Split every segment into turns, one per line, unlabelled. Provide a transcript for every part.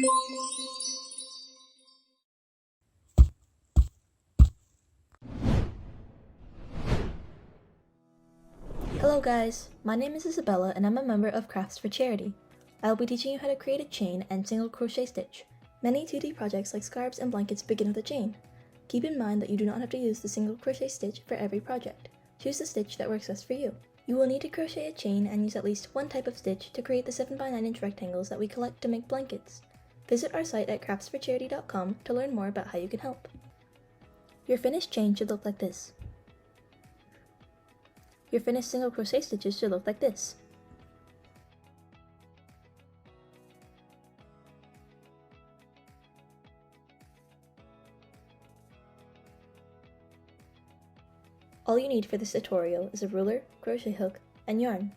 Hello guys, my name is Isabella and I'm a member of Crafts for Charity. I will be teaching you how to create a chain and single crochet stitch. Many 2D projects like scarves and blankets begin with a chain. Keep in mind that you do not have to use the single crochet stitch for every project. Choose the stitch that works best for you. You will need to crochet a chain and use at least one type of stitch to create the 7x9" rectangles that we collect to make blankets. Visit our site at craftsforcharity.com to learn more about how you can help. Your finished chain should look like this. Your finished single crochet stitches should look like this. All you need for this tutorial is a ruler, crochet hook, and yarn.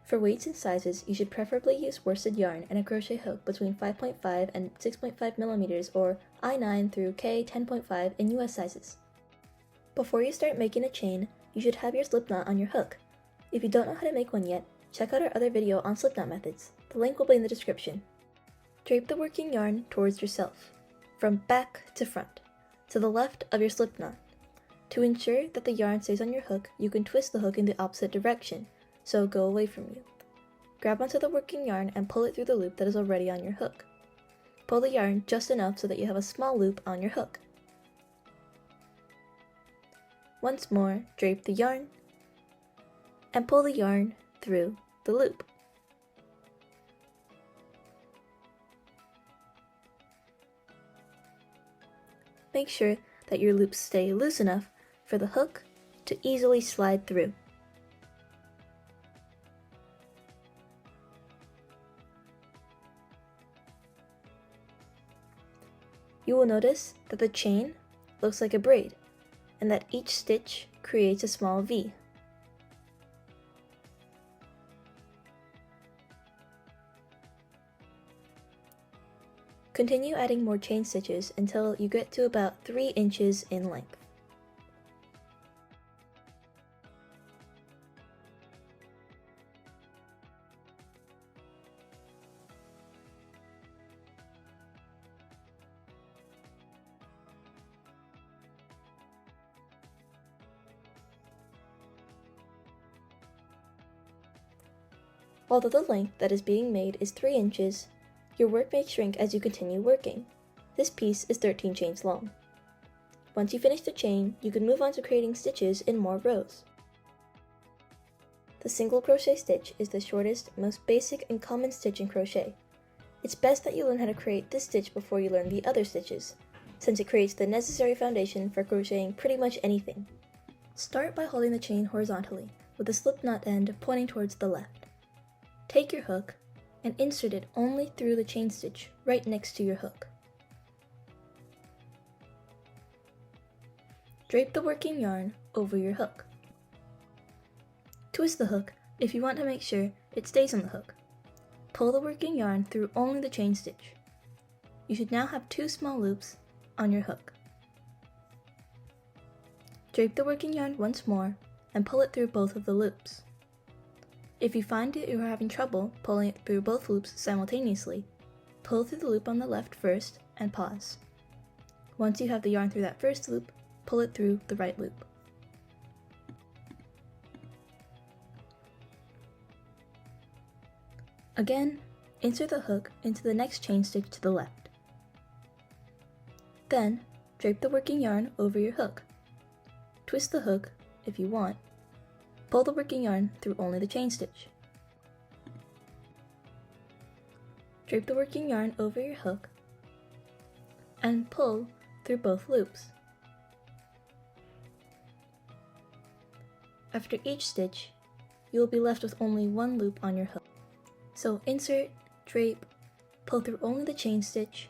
For weights and sizes, you should preferably use worsted yarn and a crochet hook between 5.5 and 6.5 millimeters or I9 through K 10.5 in US sizes. Before you start making a chain, you should have your slip knot on your hook. If you don't know how to make one yet, check out our other video on slip knot methods. The link will be in the description. Drape the working yarn towards yourself, from back to front, to the left of your slip knot. To ensure that the yarn stays on your hook, you can twist the hook in the opposite direction, so go away from you. Grab onto the working yarn and pull it through the loop that is already on your hook. Pull the yarn just enough so that you have a small loop on your hook. Once more, drape the yarn and pull the yarn through the loop. Make sure that your loops stay loose enough for the hook to easily slide through. You will notice that the chain looks like a braid, and that each stitch creates a small V. Continue adding more chain stitches until you get to about 3 inches in length. Although the length that is being made is 3 inches, your work may shrink as you continue working. This piece is 13 chains long. Once you finish the chain, you can move on to creating stitches in more rows. The single crochet stitch is the shortest, most basic and common stitch in crochet. It's best that you learn how to create this stitch before you learn the other stitches, since it creates the necessary foundation for crocheting pretty much anything. Start by holding the chain horizontally, with the slip knot end pointing towards the left. Take your hook and insert it only through the chain stitch right next to your hook. Drape the working yarn over your hook. Twist the hook if you want to make sure it stays on the hook. Pull the working yarn through only the chain stitch. You should now have 2 small loops on your hook. Drape the working yarn once more and pull it through both of the loops. If you find that you are having trouble pulling it through both loops simultaneously, pull through the loop on the left first and pause. Once you have the yarn through that first loop, pull it through the right loop. Again, insert the hook into the next chain stitch to the left. Then, drape the working yarn over your hook. Twist the hook if you want. Pull the working yarn through only the chain stitch. Drape the working yarn over your hook and pull through both loops. After each stitch, you will be left with only 1 loop on your hook. So insert, drape, pull through only the chain stitch,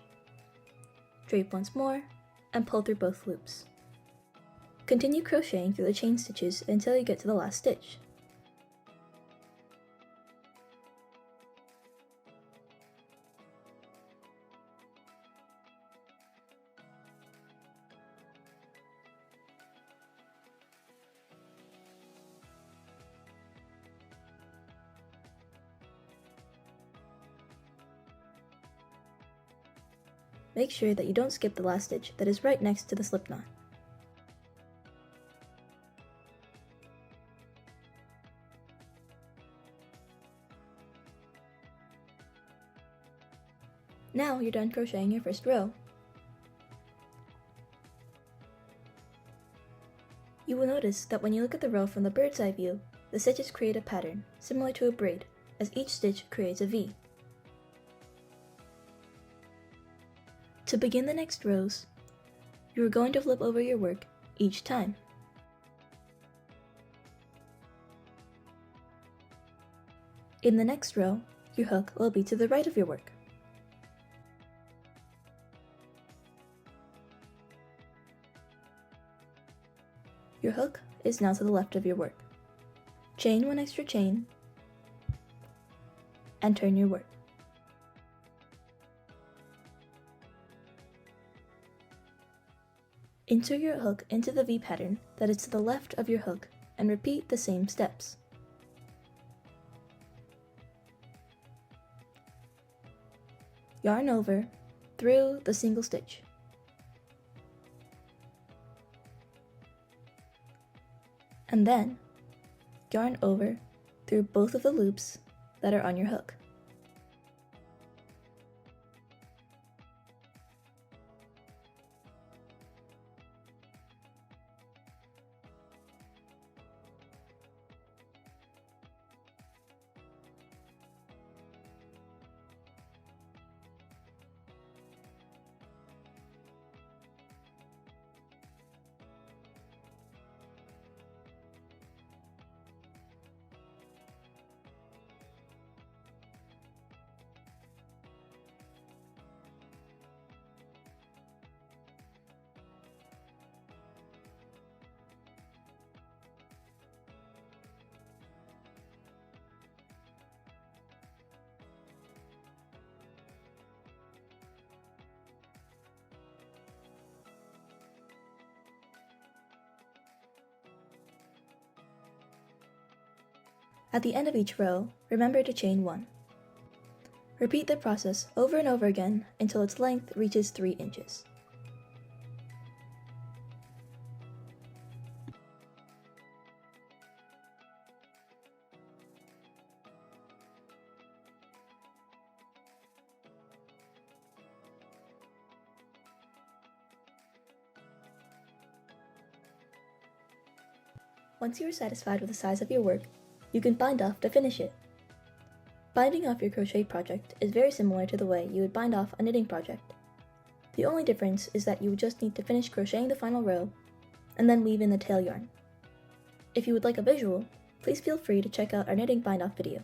drape once more, and pull through both loops. Continue crocheting through the chain stitches until you get to the last stitch. make sure that you don't skip the last stitch that is right next to the slip knot. Now you're done crocheting your first row. You will notice that when you look at the row from the bird's eye view, the stitches create a pattern, similar to a braid, as each stitch creates a V. To begin the next rows, you are going to flip over your work each time. In the next row, your hook will be to the right of your work. Your hook is now to the left of your work. Chain one extra chain and turn your work. Insert your hook into the V pattern that is to the left of your hook and repeat the same steps. Yarn over through the single stitch. And then yarn over through both of the loops that are on your hook. At the end of each row, remember to chain 1. Repeat the process over and over again until its length reaches 3 inches. Once you are satisfied with the size of your work, you can bind off to finish it. Binding off your crochet project is very similar to the way you would bind off a knitting project. The only difference is that you would just need to finish crocheting the final row and then weave in the tail yarn. If you would like a visual, please feel free to check out our knitting bind off video.